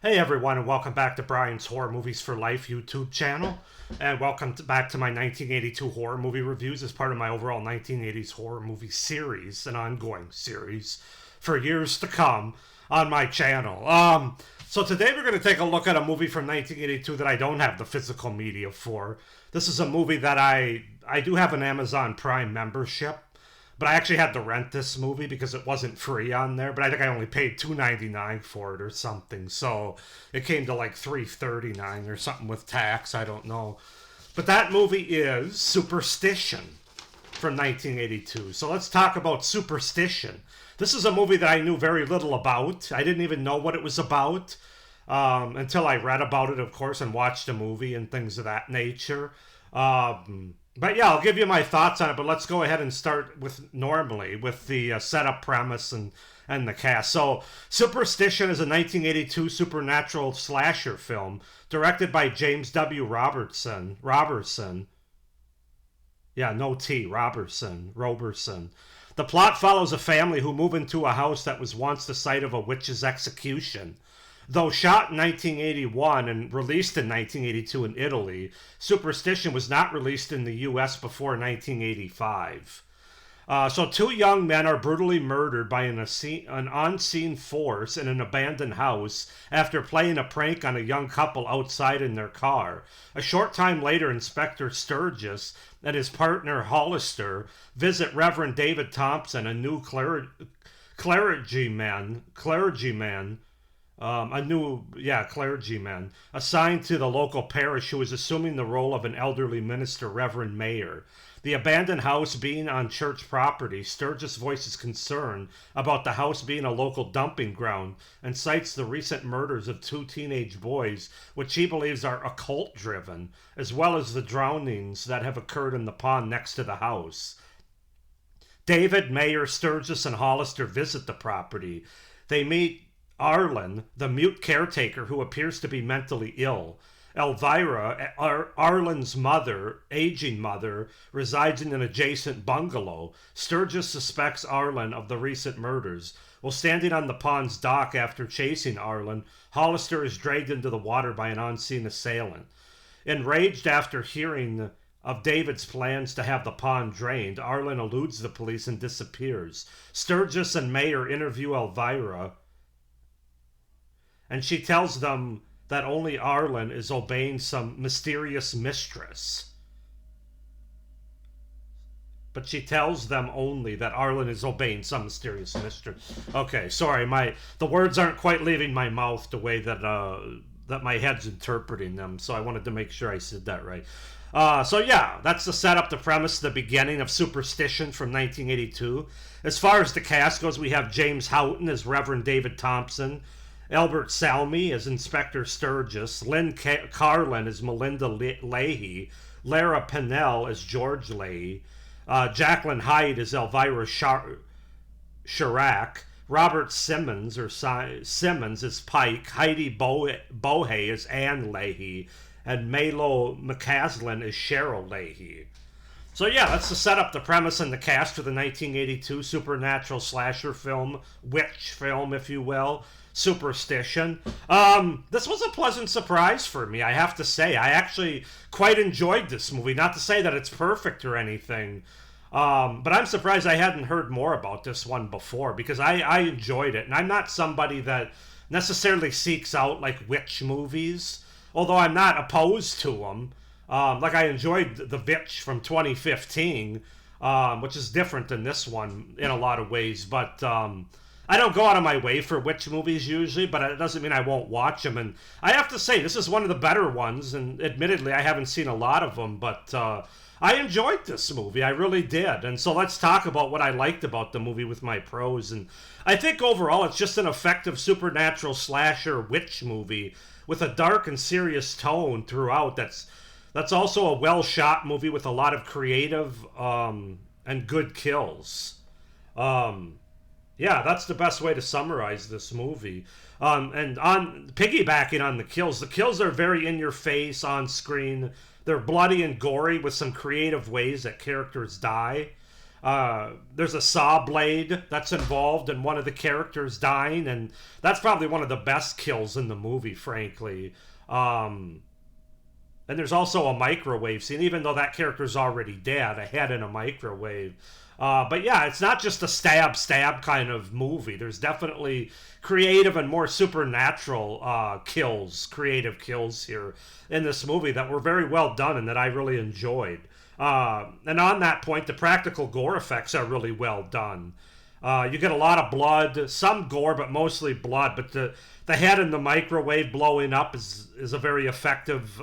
Hey everyone, and welcome back to Brian's Horror Movies for Life YouTube channel. And welcome back to my 1982 horror movie reviews as part of my overall 1980s horror movie series, an ongoing series for years to come on my channel. So today we're going to take a look at a movie from 1982 that I don't have the physical media for. This is a movie that I do have an Amazon Prime membership. But I actually had to rent this movie because it wasn't free on there. But I think I only paid $2.99 for it or something. So it came to like $3.39 or something with tax. I don't know. But that movie is Superstition from 1982. So let's talk about Superstition. This is a movie that I knew very little about. I didn't even know what it was about until I read about it, of course, and watched a movie and things of that nature. But yeah, I'll give you my thoughts on it, but let's go ahead and start with the setup premise and the cast. So, Superstition is a 1982 supernatural slasher film directed by James W. Robertson. Yeah, no T, Roberson. The plot follows a family who move into a house that was once the site of a witch's execution. Though shot in 1981 and released in 1982 in Italy, Superstition was not released in the US before 1985. So two young men are brutally murdered by an unseen force in an abandoned house after playing a prank on a young couple outside in their car. A short time later, Inspector Sturgis and his partner Hollister visit Reverend David Thompson, a new clergyman assigned to the local parish who is assuming the role of an elderly minister, Reverend Mayer. The abandoned house being on church property, Sturgis voices concern about the house being a local dumping ground and cites the recent murders of two teenage boys, which he believes are occult-driven, as well as the drownings that have occurred in the pond next to the house. David, Mayer, Sturgis, and Hollister visit the property. They meet Arlen, the mute caretaker who appears to be mentally ill. Elvira, Arlen's aging mother, resides in an adjacent bungalow. Sturgis suspects Arlen of the recent murders. While standing on the pond's dock after chasing Arlen, Hollister is dragged into the water by an unseen assailant. Enraged after hearing of David's plans to have the pond drained, Arlen eludes the police and disappears. Sturgis and Mayer interview Elvira, and she tells them that only Arlen is obeying some mysterious mistress. But she tells them only that Arlen is obeying some mysterious mistress. Okay, sorry, the words aren't quite leaving my mouth the way that my head's interpreting them, so I wanted to make sure I said that right. So yeah, that's the setup, the premise, the beginning of Superstition from 1982. As far as the cast goes, we have James Houghton as Reverend David Thompson, Albert Salmi as Inspector Sturgis, Lynn Carlin as Melinda Leahy, Lara Pennell as George Leahy, Jacqueline Hyde as Elvira Chirac, Robert Simmons as Pike, Heidi Bohe as Anne Leahy, and Melo McCaslin as Cheryl Leahy. So yeah, that's the setup, the premise, and the cast for the 1982 supernatural slasher film, witch film, if you will, Superstition. This was a pleasant surprise for me, I have to say. I actually quite enjoyed this movie. Not to say that it's perfect or anything, but I'm surprised I hadn't heard more about this one before, because I enjoyed it. And I'm not somebody that necessarily seeks out like witch movies, although I'm not opposed to them. Like I enjoyed The Witch from 2015, which is different than this one in a lot of ways, but I don't go out of my way for witch movies usually, but it doesn't mean I won't watch them. And I have to say, this is one of the better ones, and admittedly, I haven't seen a lot of them, but I enjoyed this movie. I really did. And so let's talk about what I liked about the movie with my pros. And I think overall, it's just an effective supernatural slasher witch movie with a dark and serious tone throughout. That's also a well-shot movie with a lot of creative and good kills. Yeah, that's the best way to summarize this movie. And on piggybacking on the kills are very in your face on screen. They're bloody and gory with some creative ways that characters die. There's a saw blade that's involved in one of the characters dying, and that's probably one of the best kills in the movie, frankly. Um, and there's also a microwave scene, even though that character's already dead, a head in a microwave. But yeah, it's not just a stab kind of movie. There's definitely creative and more supernatural creative kills here in this movie that were very well done and that I really enjoyed. And on that point, the practical gore effects are really well done. You get a lot of blood, some gore, but mostly blood. But the head in the microwave blowing up is a very effective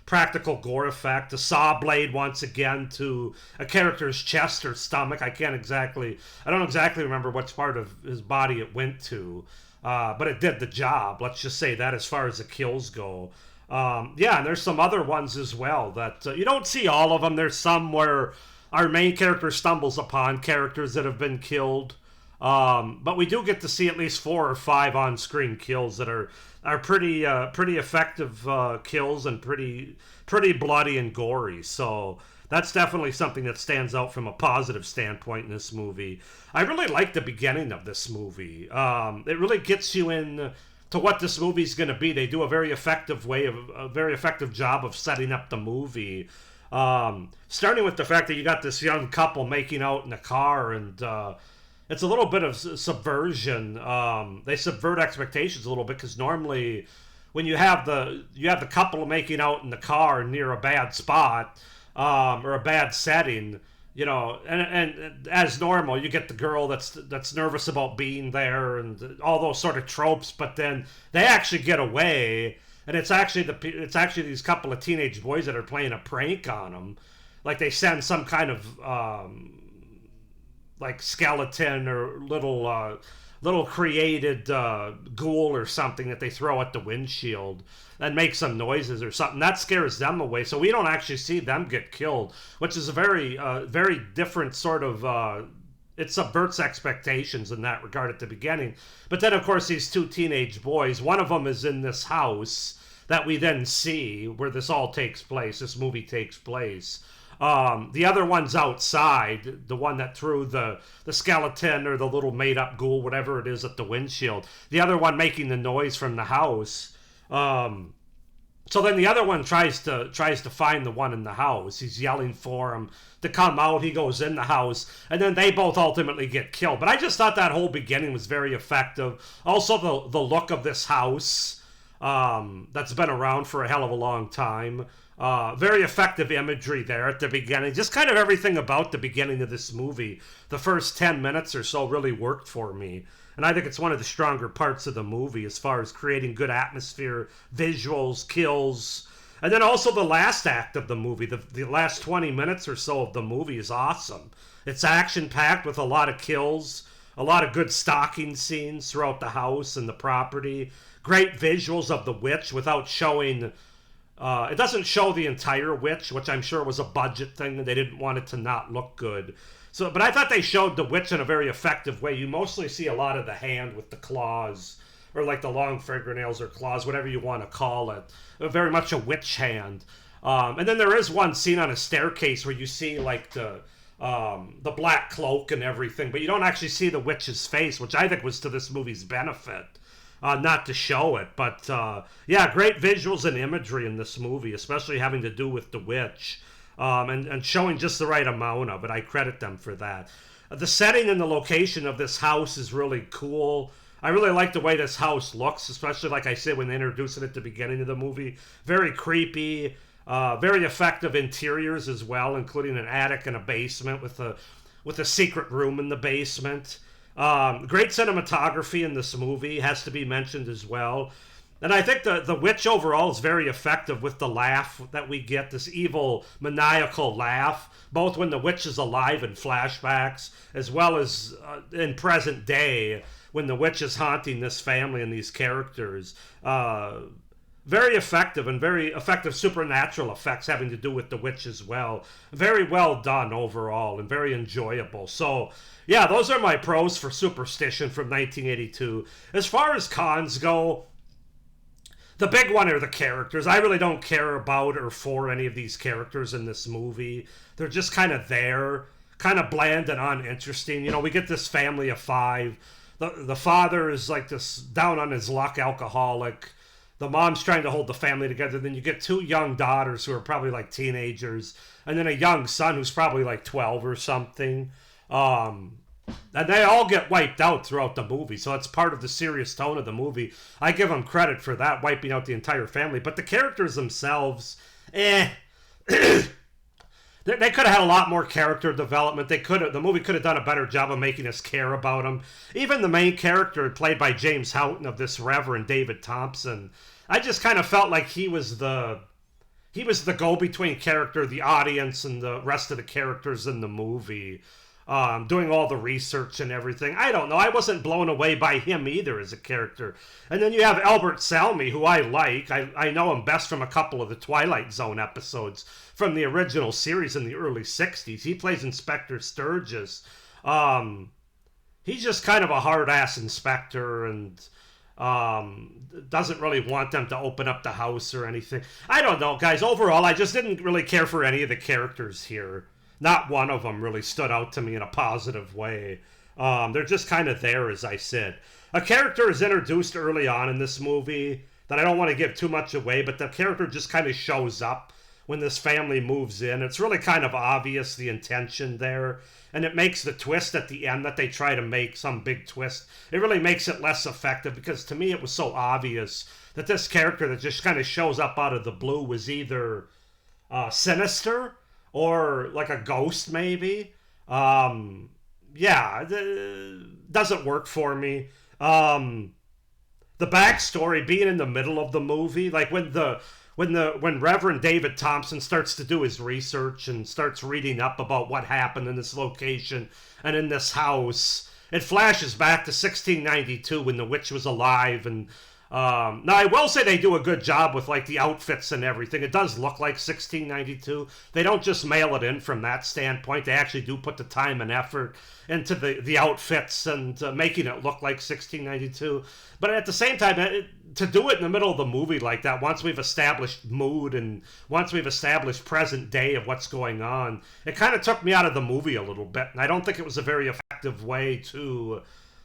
practical gore effect. The saw blade once again to a character's chest or stomach. I don't exactly remember which part of his body it went to, but it did the job. Let's just say that as far as the kills go. Yeah, and there's some other ones as well that you don't see all of them. There's some where our main character stumbles upon characters that have been killed. But we do get to see at least 4 or 5 on-screen kills that are pretty effective kills and pretty bloody and gory. So that's definitely something that stands out from a positive standpoint in this movie. I really like the beginning of this movie. It really gets you in to what this movie's going to be. They do a very effective job of setting up the movie. Starting with the fact that you got this young couple making out in a car, and it's a little bit of subversion. They subvert expectations a little bit, because normally when you have the couple making out in the car near a bad spot or a bad setting, and as normal, you get the girl that's nervous about being there and all those sort of tropes. But then they actually get away, and it's actually these couple of teenage boys that are playing a prank on them. Like they send some kind of like skeleton or little created ghoul or something that they throw at the windshield and make some noises or something. That scares them away, so we don't actually see them get killed, which is a very different sort of it subverts expectations in that regard at the beginning. But then of course these 2 teenage boys, one of them is in this house that we then see where this movie takes place. The other one's outside, the one that threw the skeleton or the little made-up ghoul, whatever it is, at the windshield. The other one making the noise from the house. So then the other one tries to find the one in the house. He's yelling for him to come out. He goes in the house, and then they both ultimately get killed. But I just thought that whole beginning was very effective. Also, the look of this house that's been around for a hell of a long time. Very effective imagery there at the beginning. Just kind of everything about the beginning of this movie, the first 10 minutes or so, really worked for me. And I think it's one of the stronger parts of the movie as far as creating good atmosphere, visuals, kills. And then also the last act of the movie, the last 20 minutes or so of the movie is awesome. It's action-packed with a lot of kills, a lot of good stalking scenes throughout the house and the property. Great visuals of the witch without showing... it doesn't show the entire witch, which I'm sure was a budget thing, and they didn't want it to not look good. So, but I thought they showed the witch in a very effective way. You mostly see a lot of the hand with the claws, or like the long fingernails or claws, whatever you want to call it. Very much a witch hand. And then there is one scene on a staircase where you see like the black cloak and everything, but you don't actually see the witch's face, which I think was to this movie's benefit. Not to show it, but yeah, great visuals and imagery in this movie, especially having to do with the witch, and showing just the right amount of it. I credit them for that. The setting and the location of this house is really cool. I really like the way this house looks, especially like I said when they introduced it at the beginning of the movie. Very creepy, very effective interiors as well, including an attic and a basement with a secret room in the basement. Great cinematography in this movie has to be mentioned as well. And I think the witch overall is very effective with the laugh that we get, this evil, maniacal laugh, both when the witch is alive in flashbacks, as well as in present day when the witch is haunting this family and these characters. Very effective and very effective supernatural effects having to do with the witch as well. Very well done overall and very enjoyable. So, yeah, those are my pros for Superstition from 1982. As far as cons go, the big one are the characters. I really don't care about or for any of these characters in this movie. They're just kind of there. kind of bland and uninteresting. You know, we get this family of five. The father is like this down on his luck alcoholic. The mom's trying to hold the family together. Then you get two young daughters who are probably like teenagers, and then a young son who's probably like 12 or something. And they all get wiped out throughout the movie, so it's part of the serious tone of the movie. I give them credit for that, wiping out the entire family. But the characters themselves, They could have had a lot more character development. The movie could have done a better job of making us care about them. Even the main character, played by James Houghton, of this Reverend David Thompson, I just kind of felt like he was the go-between character, the audience, and the rest of the characters in the movie, doing all the research and everything. I don't know. I wasn't blown away by him either as a character. And then you have Albert Salmi, who I like. I know him best from a couple of the Twilight Zone episodes from the original series in the early 60s. He plays Inspector Sturgis. He's just kind of a hard-ass inspector and doesn't really want them to open up the house or anything. I don't know, guys. Overall, I just didn't really care for any of the characters here. Not one of them really stood out to me in a positive way. They're just kind of there, as I said. A character is introduced early on in this movie that I don't want to give too much away, but the character just kind of shows up when this family moves in. It's really kind of obvious, the intention there, and it makes the twist at the end that they try to make some big twist. It really makes it less effective, because to me it was so obvious that this character that just kind of shows up out of the blue was either sinister or like a ghost, maybe. Yeah, it doesn't work for me. The backstory being in the middle of the movie, like when Reverend David Thompson starts to do his research and starts reading up about what happened in this location and in this house, it flashes back to 1692 when the witch was alive. And now I will say they do a good job with like the outfits and everything. It does look like 1692. They don't just mail it in from that standpoint. They actually do put the time and effort into the outfits and making it look like 1692. But at the same time, to do it in the middle of the movie like that, once we've established mood and once we've established present day of what's going on, it kind of took me out of the movie a little bit. And I don't think it was a very effective way to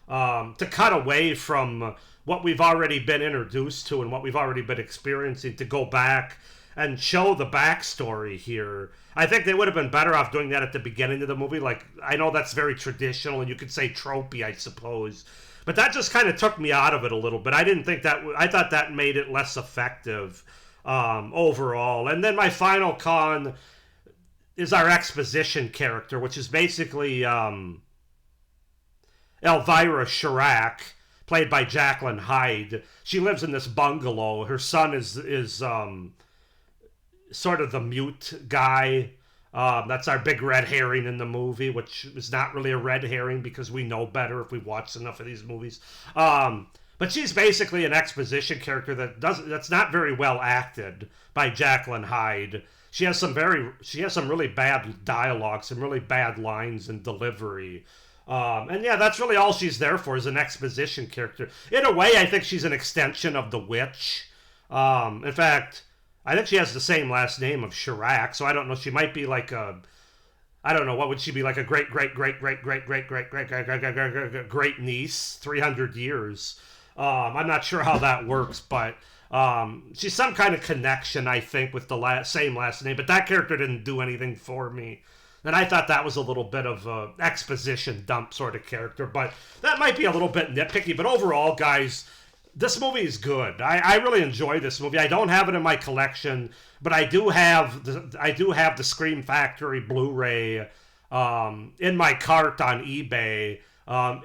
cut away from what we've already been introduced to and what we've already been experiencing, to go back and show the backstory here. I think they would have been better off doing that at the beginning of the movie. Like, I know that's very traditional and you could say tropey, I suppose, but that just kind of took me out of it a little bit. I didn't think that. I thought that made it less effective overall. And then my final con is our exposition character, which is basically Elvira Chirac, played by Jacqueline Hyde. She lives in this bungalow. Her son is sort of the mute guy. That's our big red herring in the movie, which is not really a red herring because we know better if we watch enough of these movies. But she's basically an exposition character that's not very well acted by Jacqueline Hyde. She has some really bad dialogue, some really bad lines and delivery. And yeah, that's really all she's there for, is an exposition character. In a way, I think she's an extension of the witch. In fact, I think she has the same last name of Chirac, so I don't know. She might be like I don't know, what would she be, like a great niece, 300 years. I'm not sure how that works, but she's some kind of connection, I think, with the same last name. But that character didn't do anything for me. And I thought that was a little bit of an exposition dump sort of character. But that might be a little bit nitpicky. But overall, guys, this movie is good. I really enjoy this movie. I don't have it in my collection, but I do have the Scream Factory Blu-ray in my cart on eBay.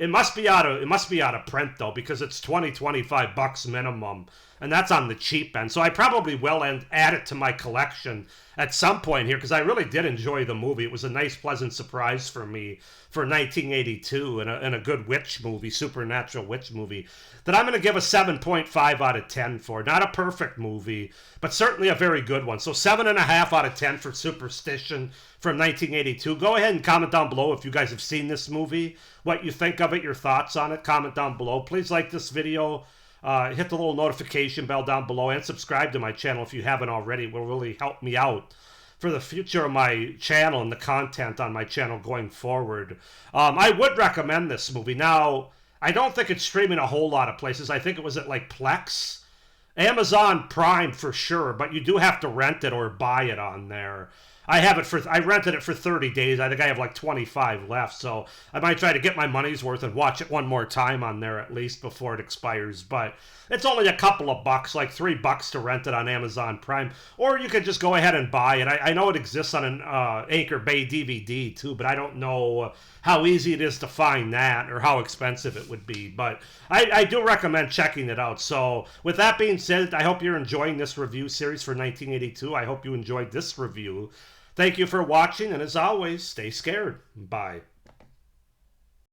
It must be out of print though, because it's $25 minimum, and that's on the cheap end. So I probably will add it to my collection at some point here, because I really did enjoy the movie. It was a nice, pleasant surprise for me for 1982 and a good witch movie, supernatural witch movie, that I'm going to give a 7.5 out of 10 for. Not a perfect movie, but certainly a very good one. So 7.5 out of 10 for Superstition from 1982. Go ahead and comment down below if you guys have seen this movie, what you think of it, your thoughts on it. Comment down below. Please like this video. Hit the little notification bell down below and subscribe to my channel if you haven't already. It will really help me out. for the future of my channel and the content on my channel going forward. I would recommend this movie. Now, I don't think it's streaming a whole lot of places. I think it was at like Plex. Amazon Prime for sure, but you do have to rent it or buy it on there. I rented it for 30 days. I think I have like 25 left, so I might try to get my money's worth and watch it one more time on there at least before it expires. But it's only a couple of bucks, like $3 to rent it on Amazon Prime, or you could just go ahead and buy it. I know it exists on an Anchor Bay DVD too, but I don't know how easy it is to find that or how expensive it would be. But I do recommend checking it out. So with that being said, I hope you're enjoying this review series for 1982. I hope you enjoyed this review. Thank you for watching, and as always, stay scared. Bye.